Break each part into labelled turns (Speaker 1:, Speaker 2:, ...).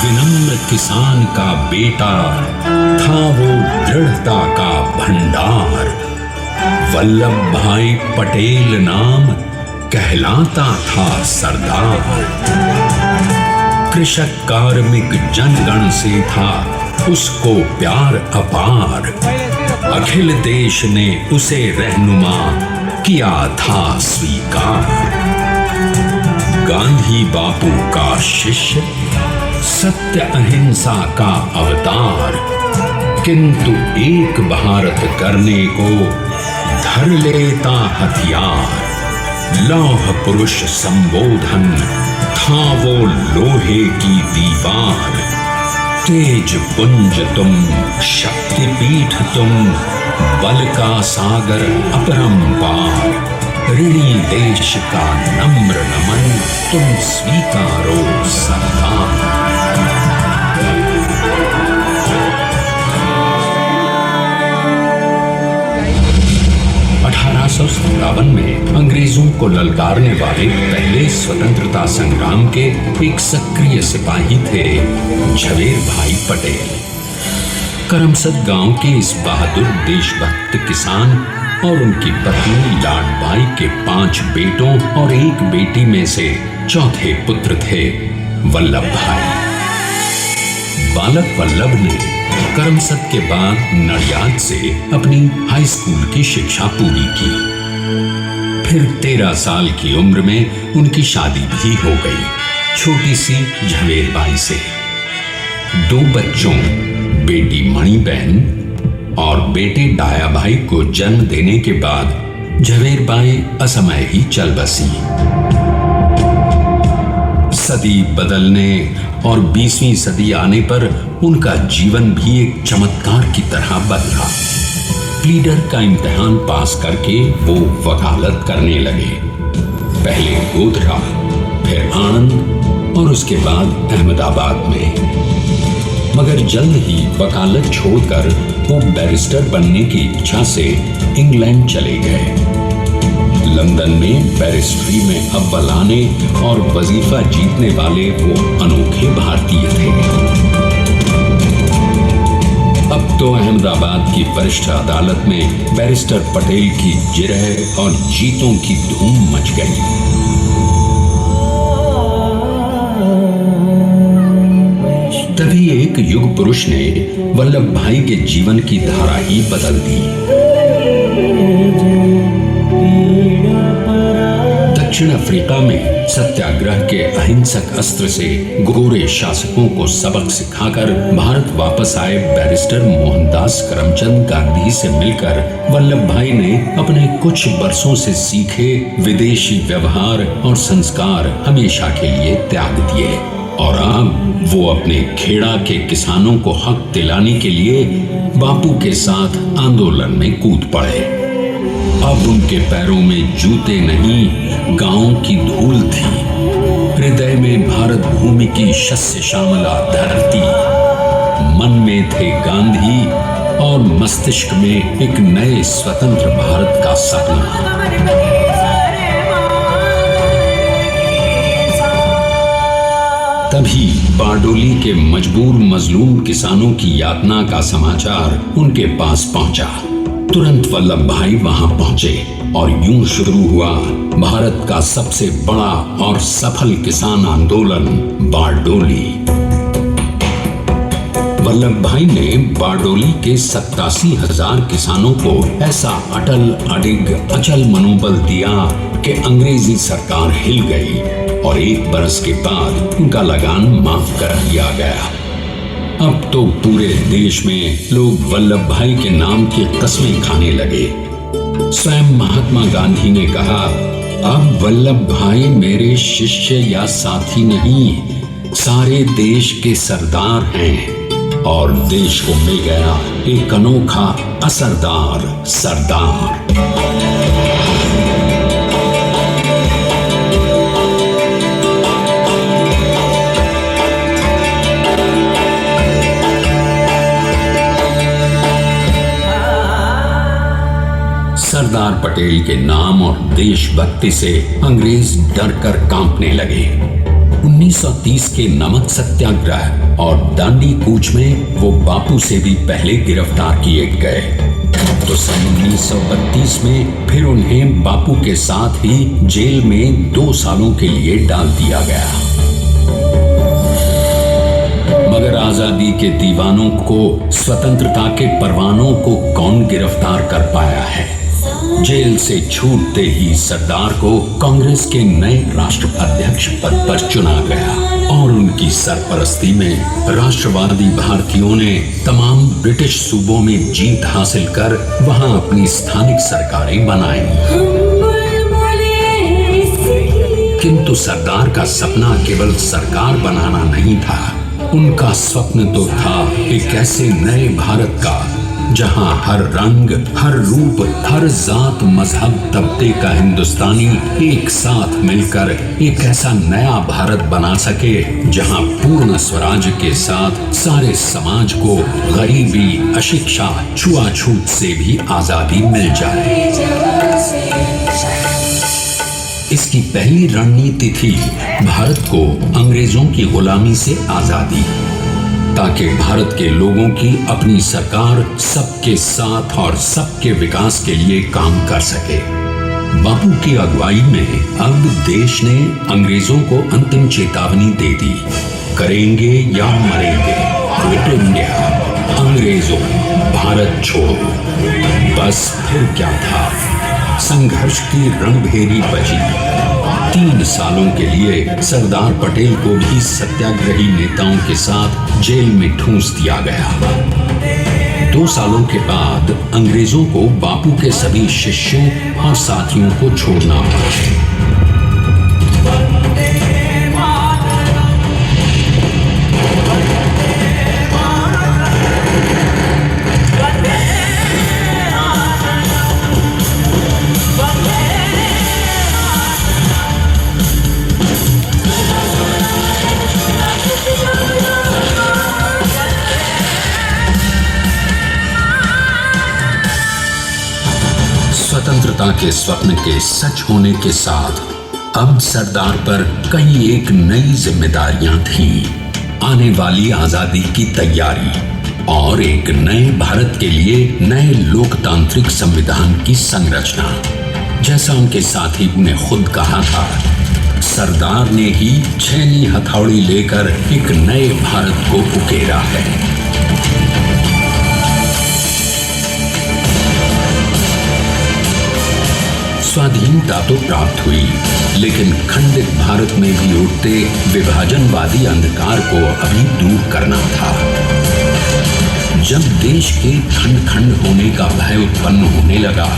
Speaker 1: विनम्र किसान का बेटा था वो दृढ़ता का भंडार। वल्लभ भाई पटेल नाम कहलाता था सरदार। कृषक कार्मिक जनगण से था उसको प्यार अपार। अखिल देश ने उसे रहनुमा किया था स्वीकार। गांधी बापू का शिष्य, सत्य अहिंसा का अवतार, किंतु एक भारत करने को धर लेता हथियार। लौह पुरुष संबोधन था वो लोहे की दीवार। तेज पुंज तुम, शक्तिपीठ तुम, बल का सागर अपरंपार। ऋणी देश का नम्र नमन तुम स्वीकारो सरदार। 1857 में अंग्रेजों को ललकारने वाले पहले स्वतंत्रता संग्राम के एक सक्रिय सिपाही थे झवेर भाई पटेल। करमसद गांव के इस बहादुर देशभक्त किसान और उनकी पत्नी लाडबाई के 5 बेटों और 1 बेटी में से चौथे पुत्र थे वल्लभ भाई। बालक वल्लभ ने करमसद के बाद नडियाद से अपनी हाई स्कूल की शिक्षा पूरी की। फिर 13 साल की उम्र में उनकी शादी भी हो गई छोटी सी झवेरबाई से। 2 बच्चों, बेटी मणिबहन और बेटे डाया भाई को जन्म देने के बाद झवेरबाई असमय ही चल बसी। सदी बदलने और 20वीं सदी आने पर उनका जीवन भी एक चमत्कार की तरह बदला। प्लीडर का इम्तिहान पास करके वो वकालत करने लगे। पहले गोधरा, फिर आणंद और उसके बाद अहमदाबाद में। मगर जल्द ही वकालत छोड़कर वो बैरिस्टर बनने की इच्छा से इंग्लैंड चले गए। लंदन में बैरिस्ट्री में अव्वल आने और वजीफा जीतने वाले वो अनोखे भारतीय थे। अब तो अहमदाबाद की वरिष्ठ अदालत में बैरिस्टर पटेल की जिरह और जीतों की धूम मच गई। तभी एक युग पुरुष ने वल्लभ भाई के जीवन की धारा ही बदल दी। दक्षिण अफ्रीका में सत्याग्रह के अहिंसक अस्त्र से गोरे शासकों को सबक सिखाकर भारत वापस आए बैरिस्टर मोहनदास करमचंद गांधी से मिलकर वल्लभ भाई ने अपने कुछ बरसों से सीखे विदेशी व्यवहार और संस्कार हमेशा के लिए त्याग दिए। और अब वो अपने खेड़ा के किसानों को हक दिलाने के लिए बापू के साथ आंदोलन में कूद पड़े। अब उनके पैरों में जूते नहीं, गांवों की धूल थी। हृदय में भारत भूमि की शस्य श्यामला धरती, मन में थे गांधी और मस्तिष्क में एक नए स्वतंत्र भारत का सपना। तभी बारडोली के मजबूर मजलूम किसानों की यातना का समाचार उनके पास पहुंचा। तुरंत वल्लभ भाई वहां पहुंचे और यूं शुरू हुआ भारत का सबसे बड़ा और सफल किसान आंदोलन बारडोली। वल्लभ भाई ने बारडोली के 87,000 किसानों को ऐसा अटल अडिग अचल मनोबल दिया कि अंग्रेजी सरकार हिल गई और 1 बरस के बाद उनका लगान माफ कर दिया गया। अब तो पूरे देश में लोग वल्लभ भाई के नाम की कस्में खाने लगे। स्वयं महात्मा गांधी ने कहा, अब वल्लभ भाई मेरे शिष्य या साथी नहीं, सारे देश के सरदार हैं। और देश को मिल गया एक अनोखा असरदार सरदार। सरदार पटेल के नाम और देशभक्ति से अंग्रेज डर कर कांपने लगे। 1930 के नमक सत्याग्रह और दांडी कूच में वो बापू से भी पहले गिरफ्तार किए गए। तो सन 1932 में फिर उन्हें बापू के साथ ही जेल में 2 सालों के लिए डाल दिया गया। मगर आजादी के दीवानों को, स्वतंत्रता के परवानों को कौन गिरफ्तार कर पाया है। जेल से छूटते ही सरदार को कांग्रेस के नए राष्ट्र अध्यक्ष पद पर चुना गया और उनकी सरपरस्ती में राष्ट्रवादी भारतीयों ने तमाम ब्रिटिश सूबों में जीत हासिल कर वहां अपनी स्थानिक सरकारें बनाई। किंतु सरदार का सपना केवल सरकार बनाना नहीं था। उनका स्वप्न तो था एक ऐसे नए भारत का जहां हर रंग, हर रूप, हर जात, मजहब, तबके का हिंदुस्तानी एक साथ मिलकर एक ऐसा नया भारत बना सके जहां पूर्ण स्वराज्य के साथ सारे समाज को गरीबी, अशिक्षा, छुआछूत से भी आजादी मिल जाए। इसकी पहली रणनीति थी भारत को अंग्रेजों की गुलामी से आजादी, ताकि भारत के लोगों की अपनी सरकार सबके साथ और सबके विकास के लिए काम कर सके। बापू की अगुवाई में अब देश ने अंग्रेजों को अंतिम चेतावनी दे दी, करेंगे या मरेंगे, क्विट इंडिया, अंग्रेजों भारत छोड़ो। बस फिर क्या था, संघर्ष की रणभेरी बजी। 3 सालों के लिए सरदार पटेल को भी सत्याग्रही नेताओं के साथ जेल में ठूंस दिया गया। 2 सालों के बाद अंग्रेजों को बापू के सभी शिष्यों और साथियों को छोड़ना पड़ा। स्वतंत्रता के स्वप्न के सच होने के साथ अब सरदार पर कई एक नई जिम्मेदारियां थीं। आने वाली आजादी की तैयारी और एक नए भारत के लिए नए लोकतांत्रिक संविधान की संरचना। जैसा उनके साथी ने खुद कहा था, सरदार ने ही छेनी हथौड़ी लेकर एक नए भारत को उकेरा है। स्वाधीनता तो प्राप्त हुई, लेकिन खंडित भारत में भी उठते विभाजनवादी अंधकार को अभी दूर करना था। जब देश के खंड खंड होने का भय उत्पन्न होने लगा,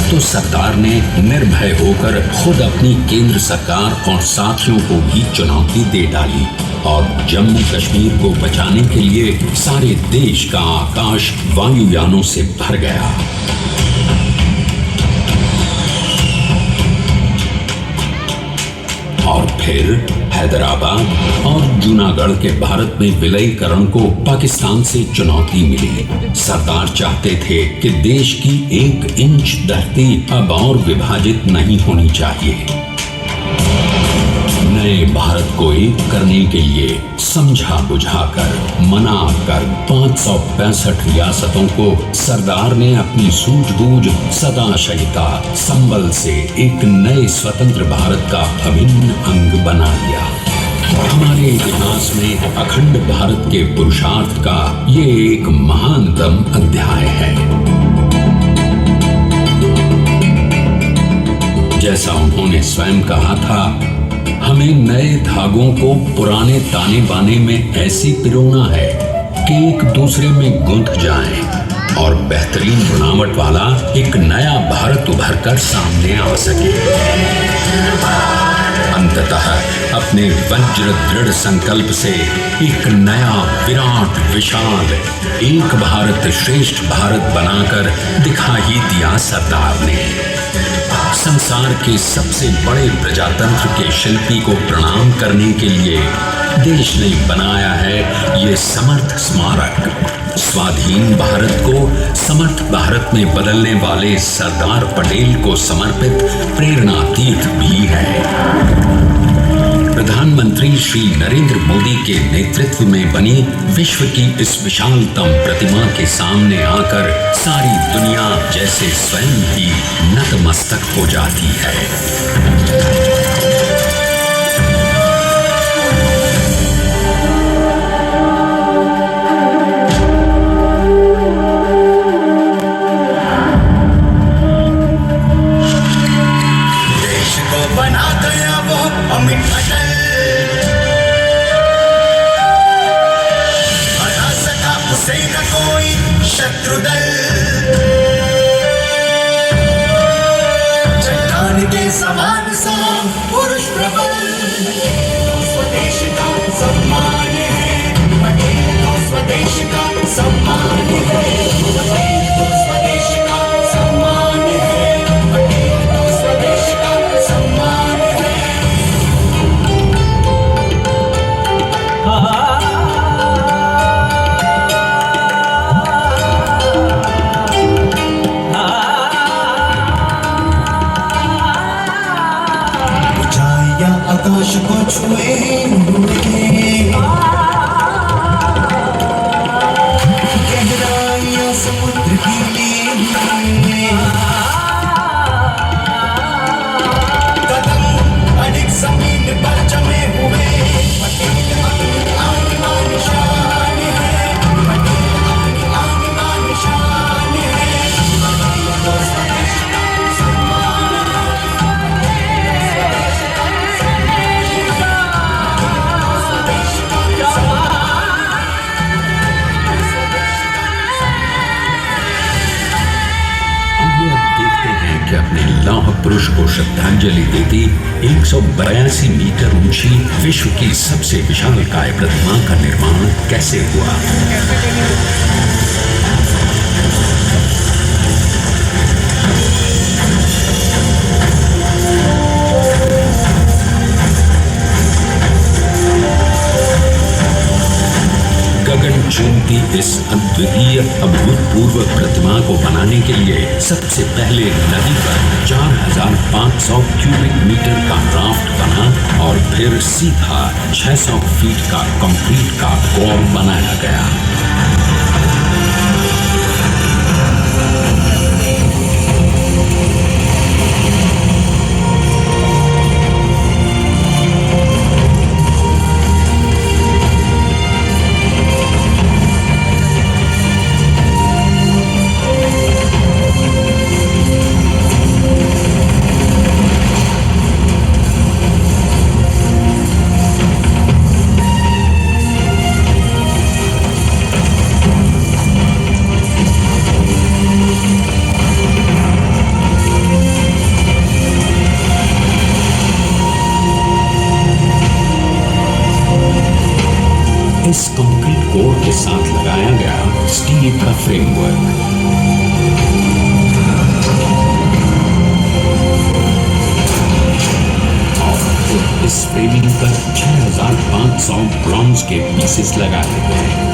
Speaker 1: तो सरदार ने निर्भय होकर खुद अपनी केंद्र सरकार और साथियों को भी चुनौती दे डाली और जम्मू कश्मीर को बचाने के लिए सारे देश का आकाश वायुयानों से भर गया। और फिर हैदराबाद और जूनागढ़ के भारत में विलयीकरण को पाकिस्तान से चुनौती मिली। सरदार चाहते थे कि देश की 1 इंच धरती अब और विभाजित नहीं होनी चाहिए। नए भारत को एक करने के लिए समझा बुझाकर मना कर 565 रियासतों को सरदार ने अपनी सूझबूझ सदाशयिता संबल से एक नए स्वतंत्र भारत का अभिन्न अंग बना लिया। हमारे इतिहास में अखंड भारत के पुरुषार्थ का ये एक महानतम अध्याय है। जैसा उन्होंने स्वयं कहा था, हमें नए धागों को पुराने ताने बाने में ऐसी पिरोना है कि एक दूसरे में गुंथ जाएं और बेहतरीन बनावट वाला एक नया भारत उभर कर सामने आ सके। अंततः अपने वज्र दृढ़ संकल्प से एक नया विराट विशाल एक भारत श्रेष्ठ भारत बनाकर दिखा ही दिया सरदार ने। संसार के सबसे बड़े प्रजातंत्र के शिल्पी को प्रणाम करने के लिए देश ने बनाया है ये समर्थ स्मारक। स्वाधीन भारत को समर्थ भारत में बदलने वाले सरदार पटेल को समर्पित प्रेरणा तीर्थ भी है। प्रधानमंत्री श्री नरेंद्र मोदी के नेतृत्व में बनी विश्व की इस विशालतम प्रतिमा के सामने आकर सारी दुनिया जैसे स्वयं ही नतमस्तक हो जाती है।
Speaker 2: समान सा पुरुष प्रबल स्वदेश का सम्मान है, पटेल तो स्वदेश का सम्मान है, पटेल तो स्वदेश का सम्मान है, पटेल तो स्वदेश का सम्मान है। आकाश को छुए गहराइयां समुद्र की लिए कदम अडिग जमीन पर जमे हुए पटेल अपनी आन शान है, पटेल अपनी आन शान है, पटेल तो स्वदेश का सम्मान
Speaker 1: कि अपने लौह पुरुष को श्रद्धांजलि देती 182 मीटर ऊंची विश्व की सबसे विशालकाय प्रतिमा का निर्माण कैसे हुआ। गगन चुंबती इस अद्वितीय अभूतपूर्व प्रतिमा को बनाने के लिए सबसे पहले नदी पर 4500 क्यूबिक मीटर का राफ्ट बना और फिर सीधा 600 फीट का कंक्रीट का कोर बनाया गया। के साथ लगाया गया स्टील का फ्रेमवर्क। और इस फ्रेमिंग पर 6500 ब्रॉन्ज के पीसेस लगाए गए।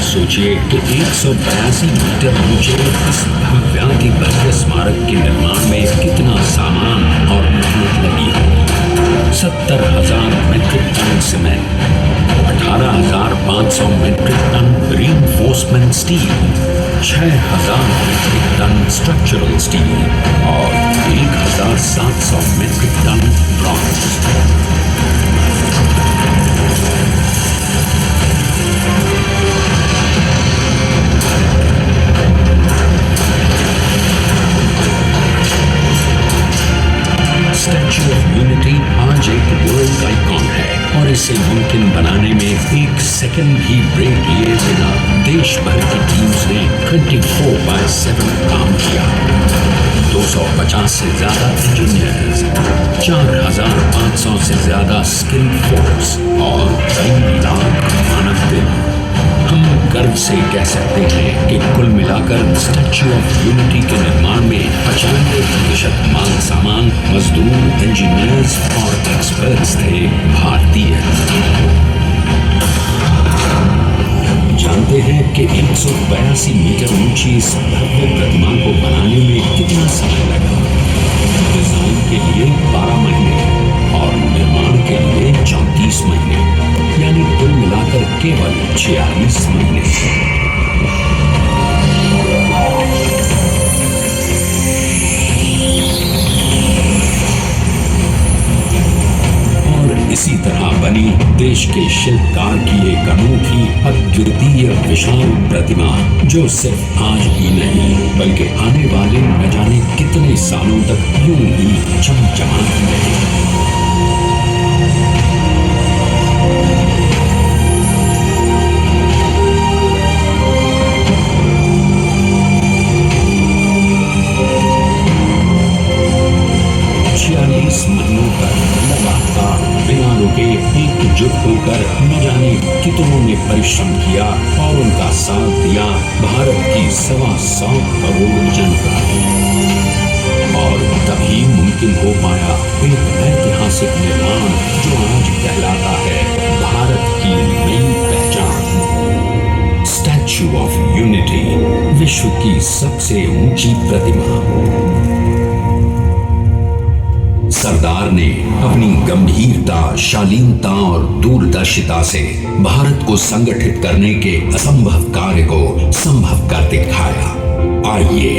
Speaker 1: सोचिए कि 182 मीटर ऊंचे इस भव्याति भव्य स्मारक के निर्माण में कितना सामान और मेहनत लगी होगी। 70,000 metric ton cement, 18,500 metric ton reinforcement steel, 6,000 metric ton structural steel और 1,700 metric ton bronze. Statue of unity आज एक वर्ल्ड आइकॉन है और इसे मुमकिन बनाने में एक सेकंड भी ब्रेक लिए बिना देश भर की टीम्स ने 24/7 काम किया। 250 से ज्यादा इंजीनियर्स, 4,500 से ज्यादा स्किल फोर्स और कई लाख मानव दिन। हम गर्व से कह सकते हैं कि कुल मिलाकर स्टैच्यू ऑफ यूनिटी के निर्माण में 95% माल सामान, मजदूर, इंजीनियर्स और एक्सपर्ट्स थे भारतीय। जानते हैं कि 182 मीटर ऊंची इस भव्य प्रतिमा को बनाने में कितना समय लगा? डिजाइन के लिए 12 महीने और निर्माण के लिए 34 महीने, यानी कुल मिलाकर केवल 46 महीने। और इसी तरह बनी देश के शिल्पकार की एक अनोखी, अद्वितीय, विशाल प्रतिमा, जो सिर्फ आज ही नहीं बल्कि आने वाले न जाने कितने सालों तक यूं ही चमचमाती रहेगी। महीनों तक लगातार बिना रुके एकजुट होकर न जाने कितनों ने परिश्रम किया और उनका साथ दिया भारत की 125 करोड़ जनता। और तभी मुमकिन हो पाया एक ऐतिहासिक निर्माण जो आज कहलाता है भारत की नई पहचान। स्टैच्यू ऑफ यूनिटी, विश्व की सबसे ऊंची प्रतिमा। सरदार ने अपनी गंभीरता, शालीनता और दूरदर्शिता से भारत को संगठित करने के असंभव कार्य को संभव कर दिखाया। आइए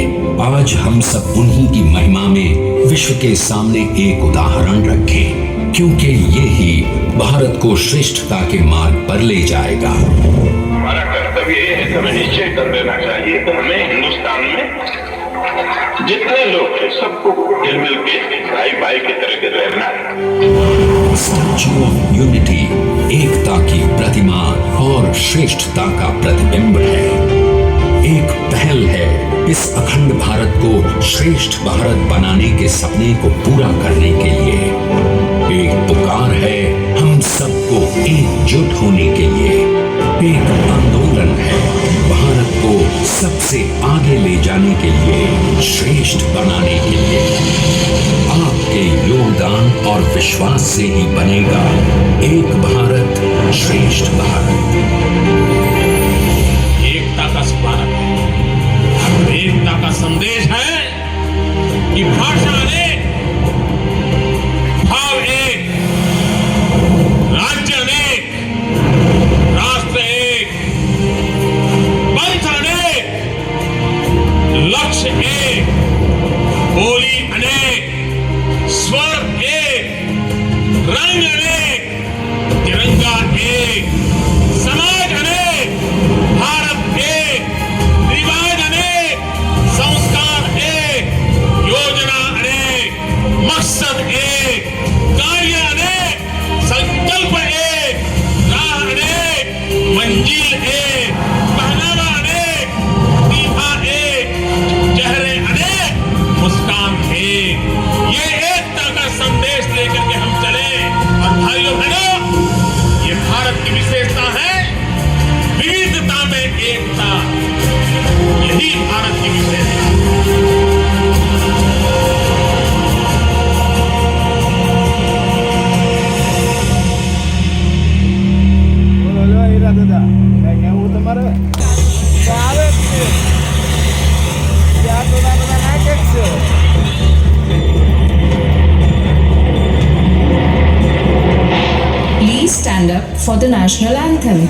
Speaker 1: आज हम सब उन्हीं की महिमा में विश्व के सामने एक उदाहरण रखें, क्योंकि ये ही भारत को श्रेष्ठता के मार्ग पर ले जाएगा।
Speaker 3: हमारा कर्तव्य ये है, हमें निश्चय कर लेना चाहिए कि हमें हिंदुस्तान में जितने लोग हैं सबको मिल मिल के भाई भाई की तरह के रहना है।
Speaker 1: स्टैच्यू ऑफ यूनिटी एकता की प्रतिमा और श्रेष्ठता का प्रतिबिंब है। एक पहल है इस अखंड भारत को श्रेष्ठ भारत बनाने के सपने को पूरा करने के लिए। एक पुकार है हम सबको एकजुट होने के लिए। एक आंदोलन है भारत को सबसे आगे ले जाने के लिए, श्रेष्ठ बनाने के लिए। आपके योगदान और विश्वास से ही बनेगा एक भारत श्रेष्ठ भारत।
Speaker 4: एकता का स्मारक है और एकता का संदेश है कि भाषा अनेक, भाव एक, राज्य अनेक, राष्ट्र एक, पंथ अनेक, लक्ष्य एक, बोली अनेक, स्वर एक, रंग अनेक, तिरंगा एक, समाज अनेक, भारत एक, रिवाज अनेक, संस्कार एक, योजना कार्य अनेक, संकल्प एक, राह अनेक, मंजिल एक, पहनावा अनेक, प्रतिभा एक, चेहरे अनेक, मुस्कान एक। ये एकता का संदेश लेकर के हम चले। और भाइयों बहनों, ये भारत की विशेषता है, विविधता में एकता। यही भारत की विशेषता है।
Speaker 5: બોલો હીરા દાદા કઈ કહેવું તમારે આવે જ છે ત્યાં તો બધા નાખે જ છે
Speaker 6: Please stand up for the national anthem.